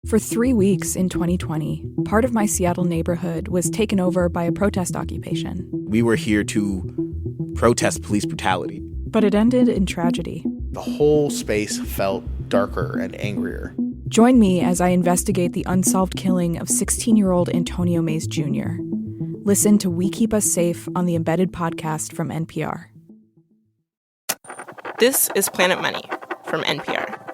For 3 weeks in 2020, part of my Seattle neighborhood was taken over by a protest occupation. We were here to protest police brutality. But it ended in tragedy. The whole space felt darker and angrier. Join me as I investigate the unsolved killing of 16-year-old Antonio Mays Jr. Listen to We Keep Us Safe on the Embedded podcast from NPR. This is Planet Money from NPR.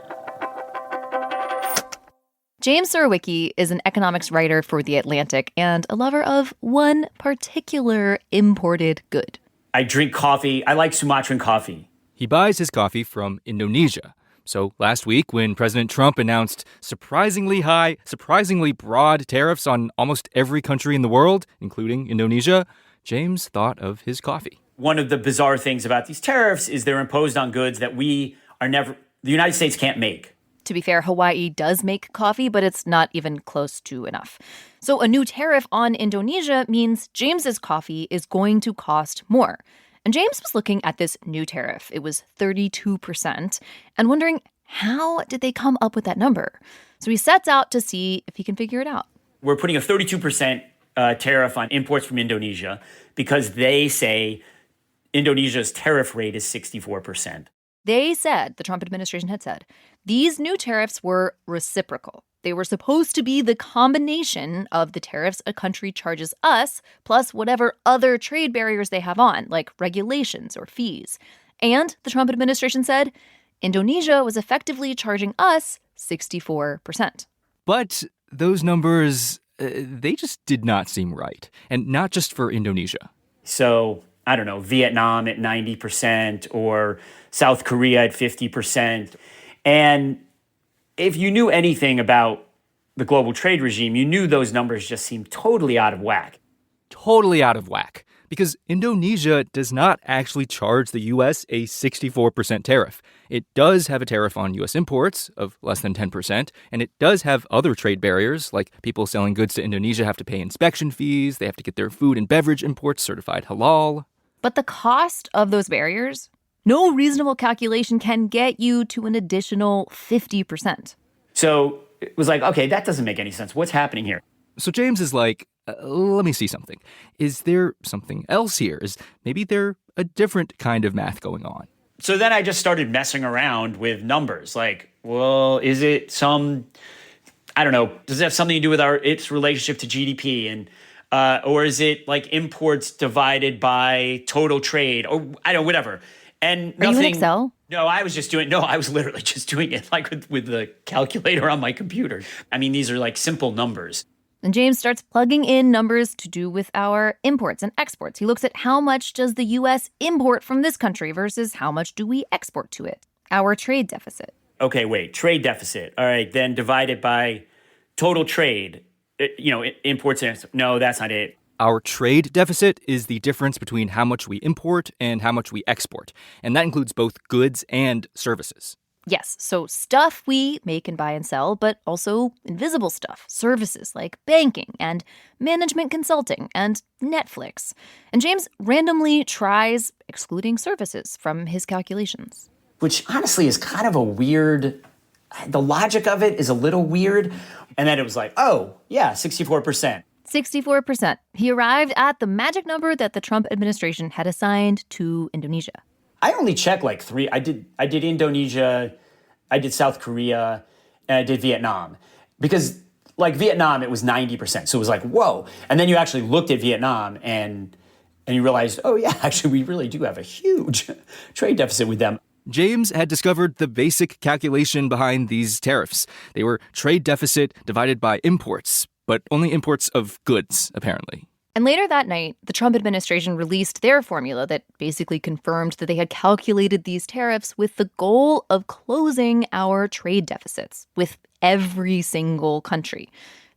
James Surowiecki is an economics writer for The Atlantic and a lover of one particular imported good. I drink coffee. I like Sumatran coffee. He buys his coffee from Indonesia. So last week, when President Trump announced surprisingly high, surprisingly broad tariffs on almost every country in the world, including Indonesia, James thought of his coffee. One of the bizarre things about these tariffs is they're imposed on goods that the United States can't make. To be fair, Hawaii does make coffee, but it's not even close to enough. So a new tariff on Indonesia means James's coffee is going to cost more. And James was looking at this new tariff. It was 32%, and wondering, how did they come up with that number? So he sets out to see if he can figure it out. We're putting a 32% tariff on imports from Indonesia because they say Indonesia's tariff rate is 64%. They said, the Trump administration had said, these new tariffs were reciprocal. They were supposed to be the combination of the tariffs a country charges us, plus whatever other trade barriers they have on, like regulations or fees. And the Trump administration said, Indonesia was effectively charging us 64%. But those numbers, they just did not seem right. And not just for Indonesia. So, I don't know, Vietnam at 90% or South Korea at 50%. And if you knew anything about the global trade regime, you knew those numbers just seemed totally out of whack. Totally out of whack. Because Indonesia does not actually charge the U.S. a 64% tariff. It does have a tariff on U.S. imports of less than 10%, and it does have other trade barriers, like people selling goods to Indonesia have to pay inspection fees, they have to get their food and beverage imports certified halal. But the cost of those barriers, no reasonable calculation can get you to an additional 50%. So it was like, okay, that doesn't make any sense. What's happening here? So James is like, let me see something. Is there something else here? Is maybe there a different kind of math going on? So then I just started messing around with numbers. Like, well, is it I don't know, does it have something to do with its relationship to GDP? And or is it like imports divided by total trade? Or I don't know, whatever. And nothing. Are you in Excel? No, I was literally just doing it like with the calculator on my computer. I mean, these are like simple numbers. And James starts plugging in numbers to do with our imports and exports. He looks at how much does the U.S. import from this country versus how much do we export to it? Our trade deficit. Okay, wait, trade deficit. All right, then divided by total trade. Imports and exports. No, that's not it. Our trade deficit is the difference between how much we import and how much we export. And that includes both goods and services. Yes, so stuff we make and buy and sell, but also invisible stuff, services like banking and management consulting and Netflix. And James randomly tries excluding services from his calculations. Which honestly is kind of a weird, the logic of it is a little weird. And then it was like, oh, yeah, 64%. 64%. He arrived at the magic number that the Trump administration had assigned to Indonesia. I only checked like three. I did Indonesia, I did South Korea, and I did Vietnam. Because like Vietnam, it was 90%. So it was like, whoa. And then you actually looked at Vietnam and you realized, oh yeah, actually we really do have a huge trade deficit with them. James had discovered the basic calculation behind these tariffs. They were trade deficit divided by imports, but only imports of goods, apparently. And later that night, the Trump administration released their formula that basically confirmed that they had calculated these tariffs with the goal of closing our trade deficits with every single country.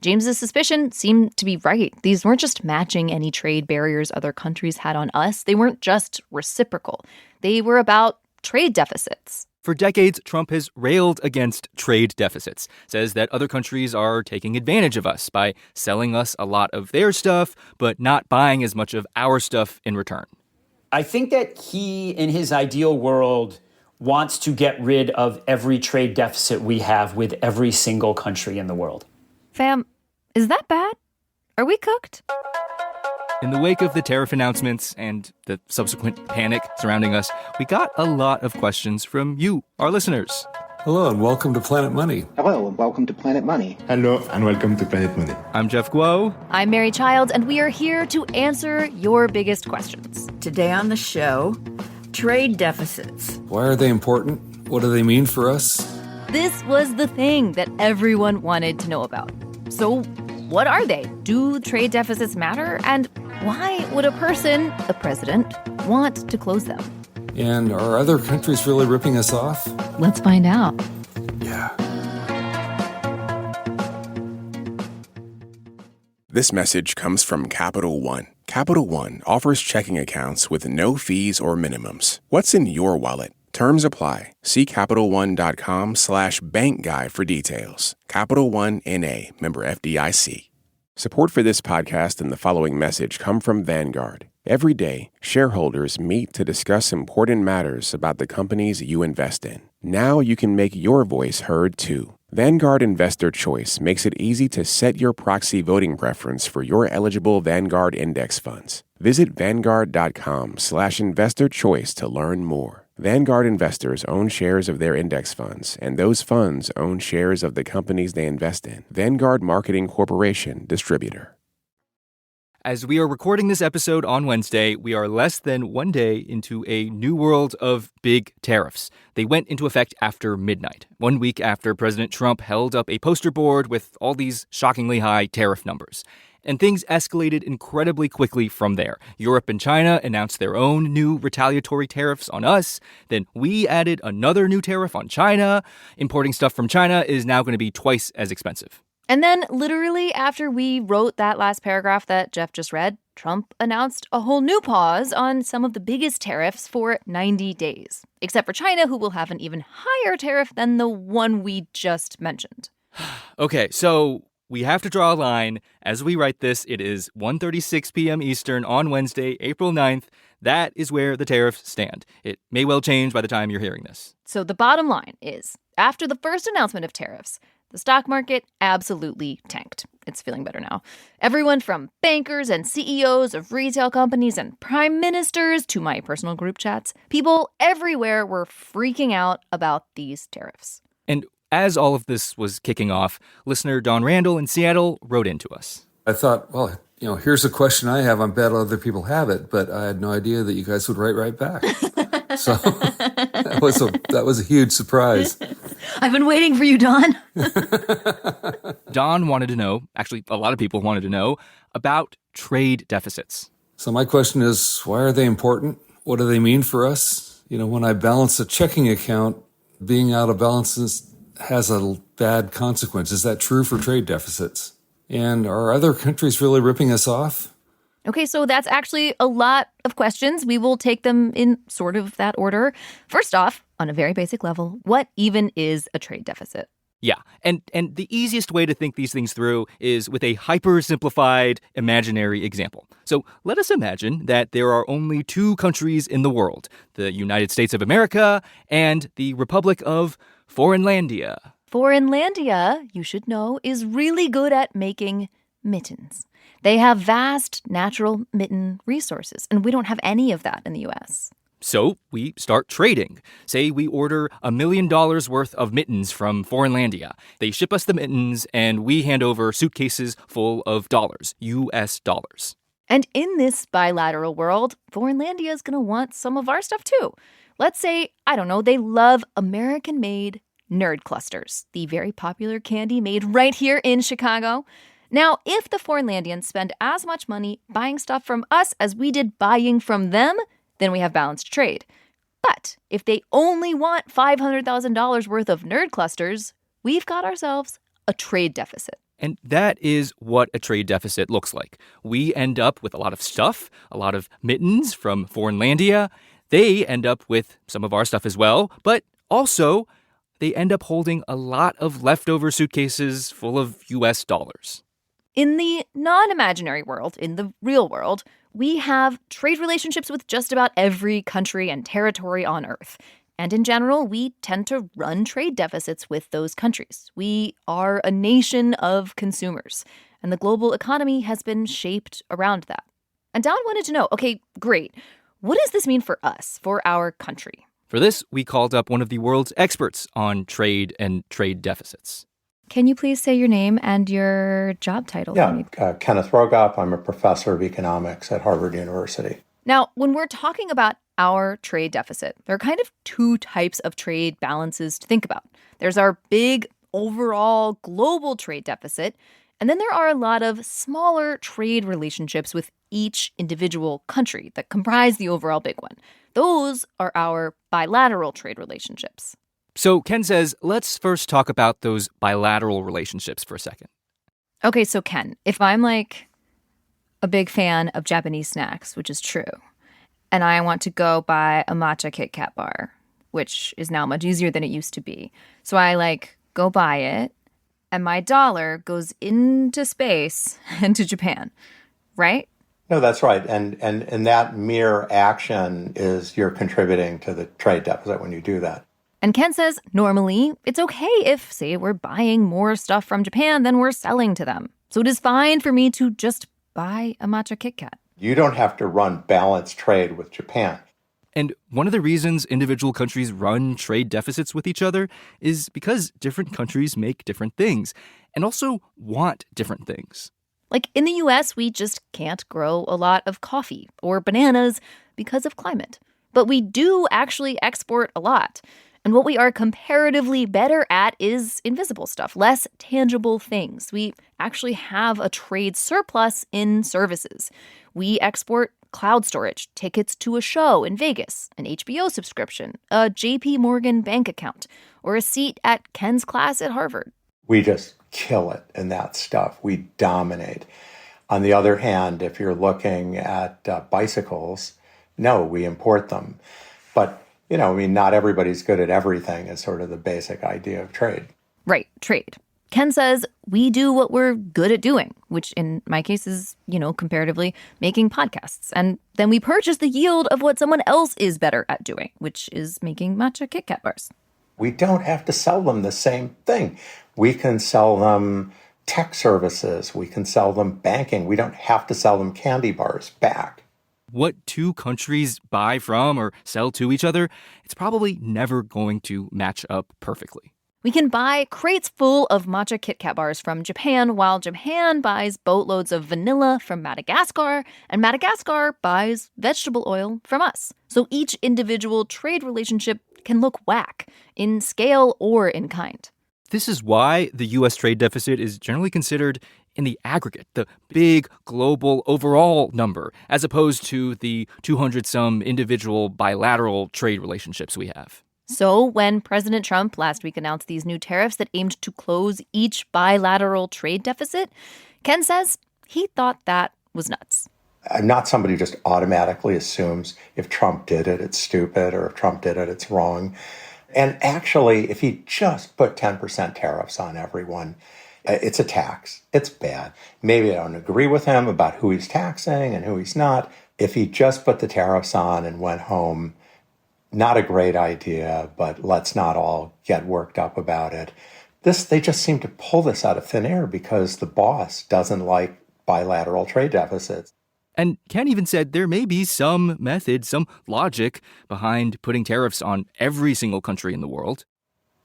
James's suspicion seemed to be right. These weren't just matching any trade barriers other countries had on us. They weren't just reciprocal. They were about trade deficits. For decades, Trump has railed against trade deficits, says that other countries are taking advantage of us by selling us a lot of their stuff, but not buying as much of our stuff in return. I think that he, in his ideal world, wants to get rid of every trade deficit we have with every single country in the world. Fam, is that bad? Are we cooked? In the wake of the tariff announcements and the subsequent panic surrounding us, we got a lot of questions from you, our listeners. Hello and welcome to Planet Money. Hello and welcome to Planet Money. Hello and welcome to Planet Money. I'm Jeff Guo. I'm Mary Childs, and we are here to answer your biggest questions. Today on the show, trade deficits. Why are they important? What do they mean for us? This was the thing that everyone wanted to know about. So, what are they? Do trade deficits matter? And why would a person, the president, want to close them? And are other countries really ripping us off? Let's find out. Yeah. This message comes from Capital One. Capital One offers checking accounts with no fees or minimums. What's in your wallet? Terms apply. See CapitalOne.com/bankguy for details. Capital One N.A., member FDIC. Support for this podcast and the following message come from Vanguard. Every day, shareholders meet to discuss important matters about the companies you invest in. Now you can make your voice heard too. Vanguard Investor Choice makes it easy to set your proxy voting preference for your eligible Vanguard index funds. Visit Vanguard.com/investor choice to learn more. Vanguard investors own shares of their index funds, and those funds own shares of the companies they invest in. Vanguard Marketing Corporation, distributor. As we are recording this episode on Wednesday, we are less than 1 day into a new world of big tariffs. They went into effect after midnight, 1 week after President Trump held up a poster board with all these shockingly high tariff numbers. And things escalated incredibly quickly from there. Europe and China announced their own new retaliatory tariffs on us. Then we added another new tariff on China. Importing stuff from China is now going to be twice as expensive. And then, literally after we wrote that last paragraph that Jeff just read, Trump announced a whole new pause on some of the biggest tariffs for 90 days. Except for China, who will have an even higher tariff than the one we just mentioned. Okay, so we have to draw a line. As we write this, it is 1:36 p.m. Eastern on Wednesday, April 9th. That is where the tariffs stand. It may well change by the time you're hearing this. So the bottom line is, after the first announcement of tariffs, the stock market absolutely tanked. It's feeling better now. Everyone from bankers and CEOs of retail companies and prime ministers to my personal group chats, people everywhere were freaking out about these tariffs. And as all of this was kicking off, listener Don Randall in Seattle wrote into us. I thought, well, here's a question I have. I bet other people have it, but I had no idea that you guys would write right back. So that was a huge surprise. I've been waiting for you, Don. Don wanted to know, actually a lot of people wanted to know, about trade deficits. So my question is, why are they important? What do they mean for us? When I balance a checking account, being out of balance has a bad consequence. Is that true for trade deficits? And are other countries really ripping us off? Okay, so that's actually a lot of questions. We will take them in sort of that order. First off, on a very basic level, what even is a trade deficit? Yeah, and the easiest way to think these things through is with a hyper-simplified imaginary example. So let us imagine that there are only two countries in the world, the United States of America and the Republic of Foreignlandia. Foreignlandia, you should know, is really good at making mittens. They have vast natural mitten resources, and we don't have any of that in the U.S. So we start trading. Say we order $1 million worth of mittens from Foreignlandia. They ship us the mittens, and we hand over suitcases full of dollars, U.S. dollars. And in this bilateral world, Foreignlandia is going to want some of our stuff too. Let's say, they love American-made Nerd Clusters, the very popular candy made right here in Chicago. Now, if the Foreignlandians spend as much money buying stuff from us as we did buying from them, then we have balanced trade. But if they only want $500,000 worth of Nerd Clusters, we've got ourselves a trade deficit. And that is what a trade deficit looks like. We end up with a lot of stuff, a lot of mittens from Foreignlandia. They end up with some of our stuff as well, but also they end up holding a lot of leftover suitcases full of U.S. dollars. In the non-imaginary world, in the real world, we have trade relationships with just about every country and territory on Earth. And in general, we tend to run trade deficits with those countries. We are a nation of consumers, and the global economy has been shaped around that. And Don wanted to know, okay, great. What does this mean for us, for our country? For this, we called up one of the world's experts on trade and trade deficits. Can you please say your name and your job title for me? Kenneth Rogoff. I'm a professor of economics at Harvard University. Now, when we're talking about our trade deficit, there are kind of two types of trade balances to think about. There's our big overall global trade deficit, and then there are a lot of smaller trade relationships with each individual country that comprise the overall big one. Those are our bilateral trade relationships. So Ken says, let's first talk about those bilateral relationships for a second. Okay, so Ken, if I'm like a big fan of Japanese snacks, which is true, and I want to go buy a matcha Kit Kat bar, which is now much easier than it used to be. So I go buy it, and my dollar goes into space and to Japan, right? No, that's right. And that mere action is you're contributing to the trade deficit when you do that. And Ken says normally it's okay if, say, we're buying more stuff from Japan than we're selling to them. So it is fine for me to just buy a matcha Kit Kat. You don't have to run balanced trade with Japan. And one of the reasons individual countries run trade deficits with each other is because different countries make different things and also want different things. Like in the U.S., we just can't grow a lot of coffee or bananas because of climate. But we do actually export a lot. And what we are comparatively better at is invisible stuff, less tangible things. We actually have a trade surplus in services. We export cloud storage, tickets to a show in Vegas, an HBO subscription, a JP Morgan bank account, or a seat at Ken's class at Harvard. We just kill it in that stuff. We dominate. On the other hand, if you're looking at bicycles, no, we import them. But not everybody's good at everything is sort of the basic idea of trade. Right, trade. Ken says we do what we're good at doing, which in my case is, comparatively making podcasts. And then we purchase the yield of what someone else is better at doing, which is making matcha Kit Kat bars. We don't have to sell them the same thing. We can sell them tech services. We can sell them banking. We don't have to sell them candy bars back. What two countries buy from or sell to each other, it's probably never going to match up perfectly. We can buy crates full of matcha Kit Kat bars from Japan, while Japan buys boatloads of vanilla from Madagascar, and Madagascar buys vegetable oil from us. So each individual trade relationship can look whack, in scale or in kind. This is why the U.S. trade deficit is generally considered in the aggregate, the big global overall number, as opposed to the 200-some individual bilateral trade relationships we have. So when President Trump last week announced these new tariffs that aimed to close each bilateral trade deficit, Ken says he thought that was nuts. I'm not somebody who just automatically assumes if Trump did it, it's stupid, or if Trump did it, it's wrong. And actually, if he just put 10% tariffs on everyone, it's a tax. It's bad. Maybe I don't agree with him about who he's taxing and who he's not. If he just put the tariffs on and went home, not a great idea, but let's not all get worked up about it. They just seem to pull this out of thin air because the boss doesn't like bilateral trade deficits. And Ken even said there may be some method, some logic behind putting tariffs on every single country in the world.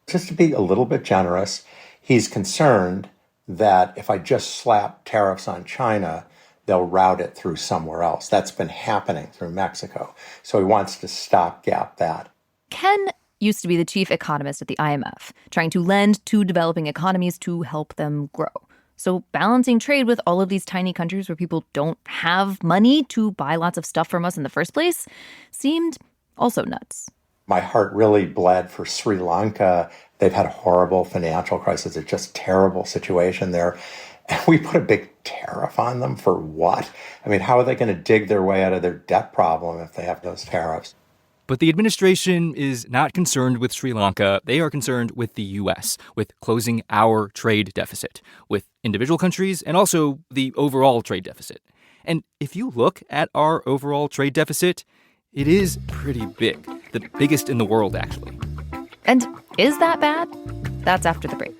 Just to be a little bit generous, he's concerned that if I just slap tariffs on China, they'll route it through somewhere else. That's been happening through Mexico. So he wants to stopgap that. Ken used to be the chief economist at the IMF, trying to lend to developing economies to help them grow. So balancing trade with all of these tiny countries where people don't have money to buy lots of stuff from us in the first place seemed also nuts. My heart really bled for Sri Lanka. They've had a horrible financial crisis. It's just a terrible situation there. And we put a big tariff on them for what? I mean, how are they going to dig their way out of their debt problem if they have those tariffs? But the administration is not concerned with Sri Lanka. They are concerned with the U.S., with closing our trade deficit, with individual countries, and also the overall trade deficit. And if you look at our overall trade deficit, it is pretty big, the biggest in the world, actually. And is that bad? That's after the break.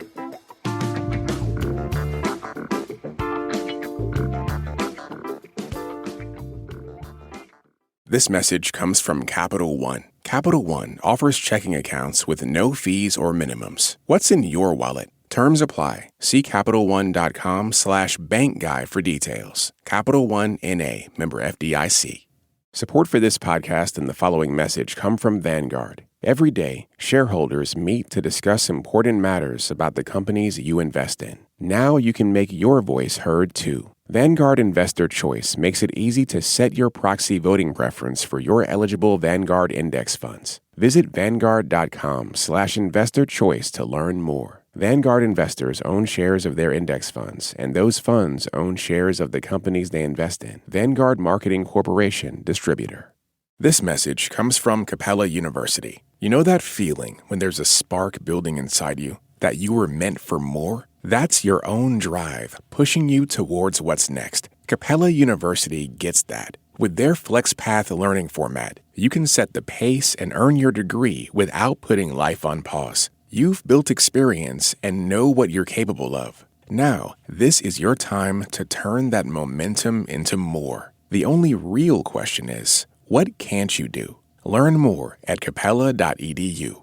This message comes from Capital One. Capital One offers checking accounts with no fees or minimums. What's in your wallet? Terms apply. See CapitalOne.com/bankguy for details. Capital One N.A., member FDIC. Support for this podcast and the following message come from Vanguard. Every day, shareholders meet to discuss important matters about the companies you invest in. Now you can make your voice heard too. Vanguard Investor Choice makes it easy to set your proxy voting preference for your eligible Vanguard index funds. Visit Vanguard.com/investor choice to learn more. Vanguard investors own shares of their index funds, and those funds own shares of the companies they invest in. Vanguard Marketing Corporation, distributor. This message comes from Capella University. You know that feeling when there's a spark building inside you, that you were meant for more? That's your own drive, pushing you towards what's next. Capella University gets that. With their FlexPath learning format, you can set the pace and earn your degree without putting life on pause. You've built experience and know what you're capable of. Now, this is your time to turn that momentum into more. The only real question is, what can't you do? Learn more at capella.edu.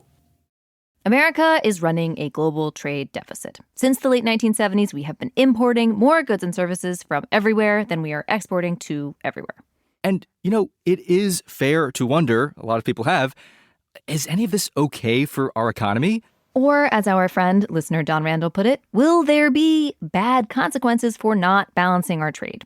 America is running a global trade deficit. Since the late 1970s, we have been importing more goods and services from everywhere than we are exporting to everywhere. And, it is fair to wonder, a lot of people have, is any of this okay for our economy? Or, as our friend, listener Don Randall put it, will there be bad consequences for not balancing our trade?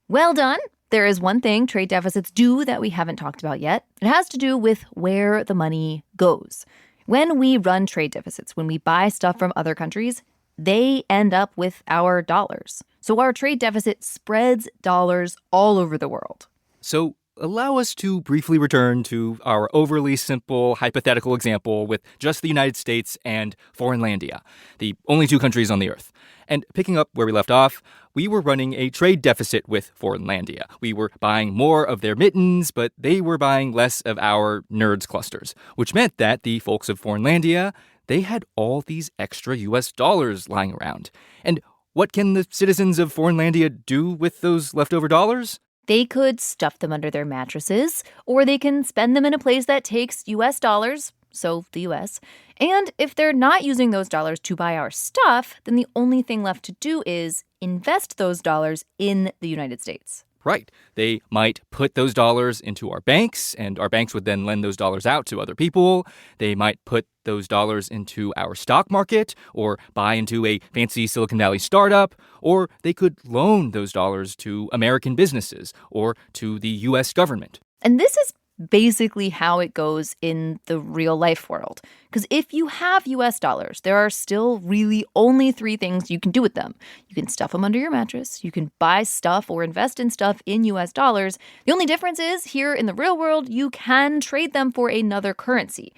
Well done. There is one thing trade deficits do that we haven't talked about yet. It has to do with where the money goes. When we run trade deficits, when we buy stuff from other countries, they end up with our dollars. So our trade deficit spreads dollars all over the world. So allow us to briefly return to our overly simple hypothetical example with just the United States and Foreignlandia, the only two countries on the earth. And picking up where we left off, we were running a trade deficit with Foreignlandia. We were buying more of their mittens, but they were buying less of our nerds clusters, which meant that the folks of Foreignlandia, they had all these extra US dollars lying around. And what can the citizens of Foreignlandia do with those leftover dollars? They could stuff them under their mattresses, or they can spend them in a place that takes US dollars, so the US. And if they're not using those dollars to buy our stuff, then the only thing left to do is invest those dollars in the United States. Right. They might put those dollars into our banks, and our banks would then lend those dollars out to other people. They might put those dollars into our stock market or buy into a fancy Silicon Valley startup, or they could loan those dollars to American businesses or to the U.S. government. And this is basically how it goes in the real life world. Because if you have US dollars, there are still really only three things you can do with them. You can stuff them under your mattress, you can buy stuff or invest in stuff in US dollars. The only difference is here in the real world, you can trade them for another currency.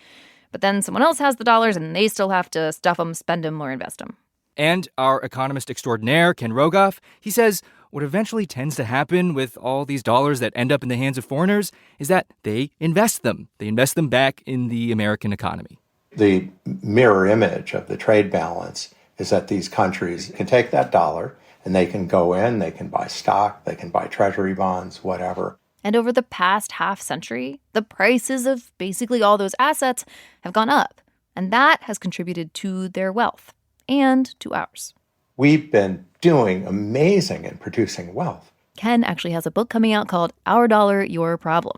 But then someone else has the dollars and they still have to stuff them, spend them, or invest them. And our economist extraordinaire, Ken Rogoff, he says what eventually tends to happen with all these dollars that end up in the hands of foreigners is that they invest them. They invest them back in the American economy. The mirror image of the trade balance is that these countries can take that dollar and they can go in, they can buy stock, they can buy treasury bonds, whatever. And over the past half century, the prices of basically all those assets have gone up. And that has contributed to their wealth and to ours. We've been doing amazing in producing wealth. Ken actually has a book coming out called Our Dollar, Your Problem.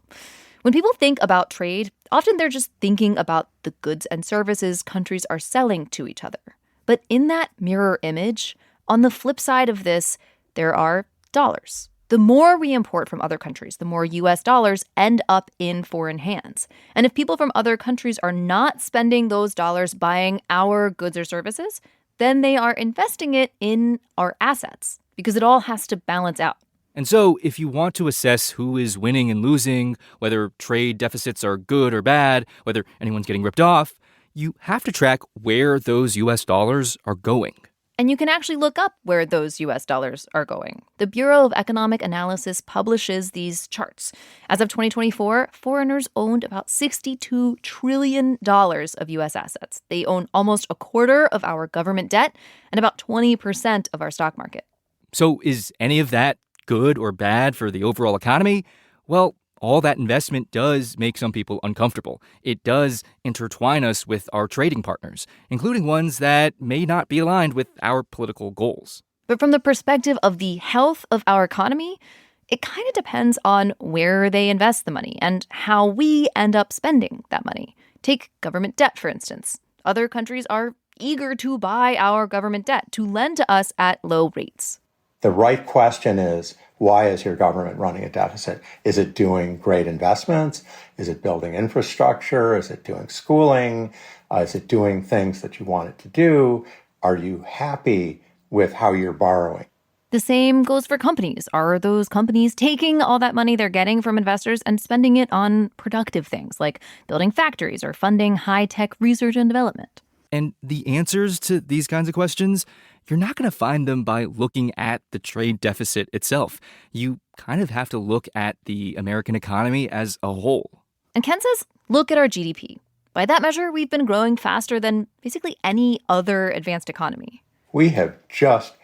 When people think about trade, often they're just thinking about the goods and services countries are selling to each other. But in that mirror image, on the flip side of this, there are dollars. The more we import from other countries, the more US dollars end up in foreign hands. And if people from other countries are not spending those dollars buying our goods or services, then they are investing it in our assets because it all has to balance out. And so if you want to assess who is winning and losing, whether trade deficits are good or bad, whether anyone's getting ripped off, you have to track where those US dollars are going. And you can actually look up where those US dollars are going. The Bureau of Economic Analysis publishes these charts. As of 2024, foreigners owned about $62 trillion of US assets. They own almost a quarter of our government debt and about 20% of our stock market. So is any of that good or bad for the overall economy? Well, all that investment does make some people uncomfortable. It does intertwine us with our trading partners, including ones that may not be aligned with our political goals. But from the perspective of the health of our economy, it kind of depends on where they invest the money and how we end up spending that money. Take government debt, for instance. Other countries are eager to buy our government debt, to lend to us at low rates. The right question is, why is your government running a deficit? Is it doing great investments? Is it building infrastructure? Is it doing schooling? Is it doing things that you want it to do? Are you happy with how you're borrowing? The same goes for companies. Are those companies taking all that money they're getting from investors and spending it on productive things like building factories or funding high-tech research and development? And the answers to these kinds of questions, you're not going to find them by looking at the trade deficit itself. You kind of have to look at the American economy as a whole. And Ken says, look at our GDP. By that measure, we've been growing faster than basically any other advanced economy. We have just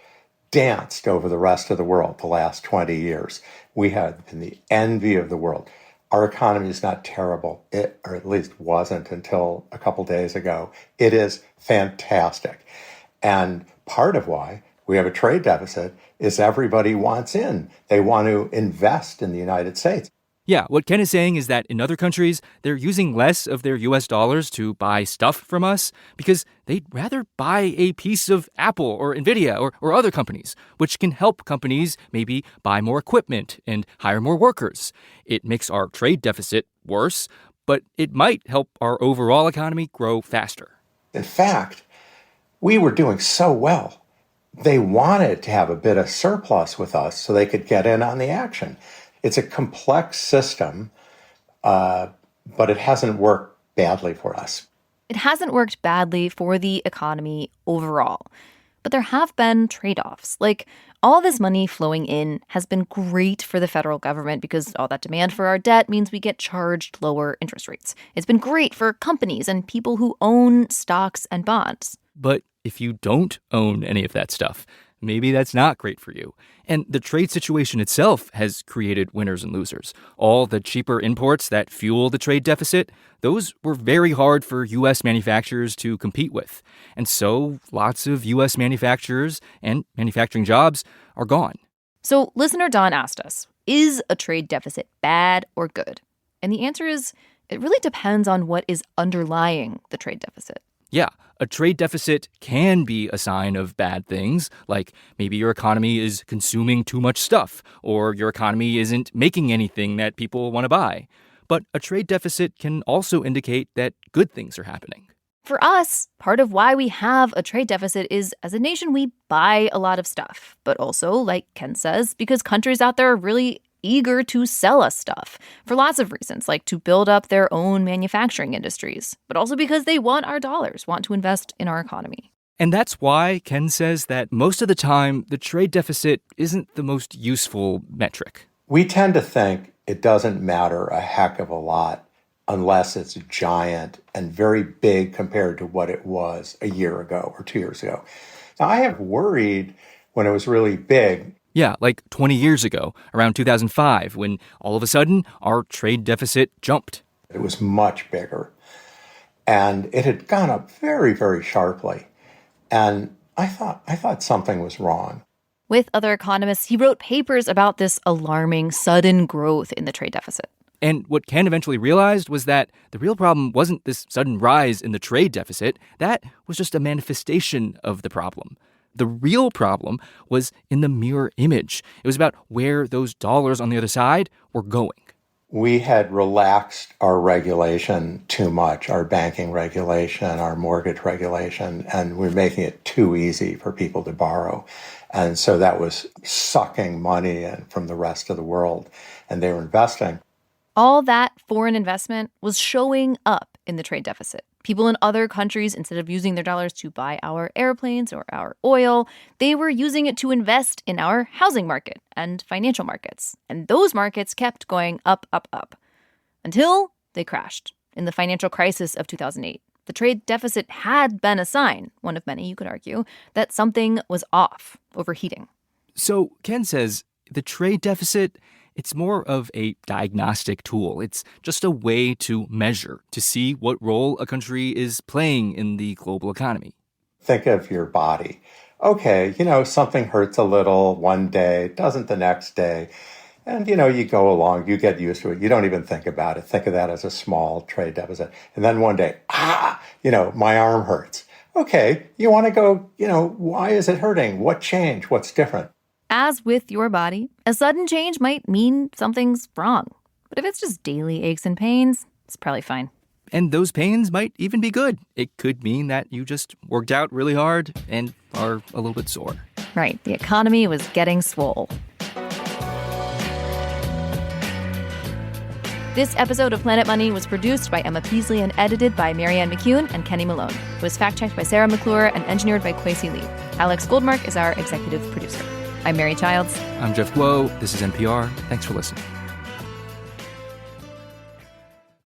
danced over the rest of the world the last 20 years. We have been the envy of the world. Our economy is not terrible, or at least wasn't until a couple days ago. It is fantastic. And part of why we have a trade deficit is everybody wants in. They want to invest in the United States. Yeah, what Ken is saying is that in other countries, they're using less of their US dollars to buy stuff from us because they'd rather buy a piece of Apple or Nvidia or other companies, which can help companies maybe buy more equipment and hire more workers. It makes our trade deficit worse, but it might help our overall economy grow faster. In fact, we were doing so well. They wanted to have a bit of surplus with us so they could get in on the action. It's a complex system, but it hasn't worked badly for us. It hasn't worked badly for the economy overall. But there have been trade-offs. Like, all this money flowing in has been great for the federal government because all that demand for our debt means we get charged lower interest rates. It's been great for companies and people who own stocks and bonds. But if you don't own any of that stuff, maybe that's not great for you. And the trade situation itself has created winners and losers. All the cheaper imports that fuel the trade deficit, those were very hard for U.S. manufacturers to compete with. And so lots of U.S. manufacturers and manufacturing jobs are gone. So listener Don asked us, is a trade deficit bad or good? And the answer is, it really depends on what is underlying the trade deficit. Yeah, a trade deficit can be a sign of bad things, like maybe your economy is consuming too much stuff, or your economy isn't making anything that people want to buy. But a trade deficit can also indicate that good things are happening. For us, part of why we have a trade deficit is, as a nation, we buy a lot of stuff. But also, like Ken says, because countries out there are really eager to sell us stuff for lots of reasons, like to build up their own manufacturing industries, but also because they want our dollars, want to invest in our economy. And that's why Ken says that most of the time, the trade deficit isn't the most useful metric. We tend to think it doesn't matter a heck of a lot unless it's giant and very big compared to what it was a year ago or 2 years ago. Now, I have worried when it was really big. Yeah, like 20 years ago, around 2005, when all of a sudden our trade deficit jumped. It was much bigger. And it had gone up very, very sharply. And I thought something was wrong. With other economists, he wrote papers about this alarming, sudden growth in the trade deficit. And what Ken eventually realized was that the real problem wasn't this sudden rise in the trade deficit. That was just a manifestation of the problem. The real problem was in the mirror image. It was about where those dollars on the other side were going. We had relaxed our regulation too much, our banking regulation, our mortgage regulation, and we're making it too easy for people to borrow. And so that was sucking money in from the rest of the world, and they were investing. All that foreign investment was showing up in the trade deficit. People in other countries, instead of using their dollars to buy our airplanes or our oil, they were using it to invest in our housing market and financial markets. And those markets kept going up, up, up, until they crashed in the financial crisis of 2008. The trade deficit had been a sign, one of many, you could argue, that something was off, overheating. So Ken says the trade deficit, it's more of a diagnostic tool. It's just a way to measure, to see what role a country is playing in the global economy. Think of your body. Okay, something hurts a little one day, doesn't the next day. And, you go along, you get used to it. You don't even think about it. Think of that as a small trade deficit. And then one day, my arm hurts. Okay, you want to go, why is it hurting? What changed? What's different? As with your body, a sudden change might mean something's wrong. But if it's just daily aches and pains, it's probably fine. And those pains might even be good. It could mean that you just worked out really hard and are a little bit sore. Right, the economy was getting swole. This episode of Planet Money was produced by Emma Peaslee and edited by Marianne, McCune and Kenny Malone. It was fact-checked by Sarah McClure and engineered by Kwesi Lee. Alex Goldmark is our executive producer. I'm Mary Childs. I'm Jeff Guo. This is NPR. Thanks for listening.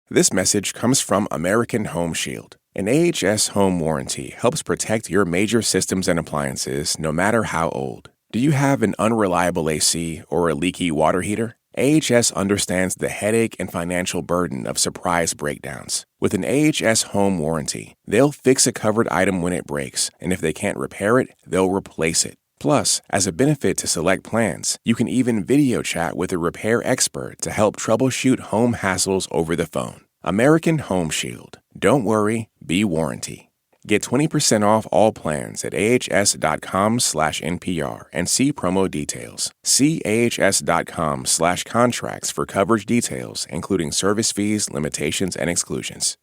This message comes from American Home Shield. An AHS home warranty helps protect your major systems and appliances no matter how old. Do you have an unreliable AC or a leaky water heater? AHS understands the headache and financial burden of surprise breakdowns. With an AHS home warranty, they'll fix a covered item when it breaks, and if they can't repair it, they'll replace it. Plus, as a benefit to select plans, you can even video chat with a repair expert to help troubleshoot home hassles over the phone. American Home Shield. Don't worry, be warranty. Get 20% off all plans at ahs.com/NPR and see promo details. See ahs.com/contracts for coverage details, including service fees, limitations, and exclusions.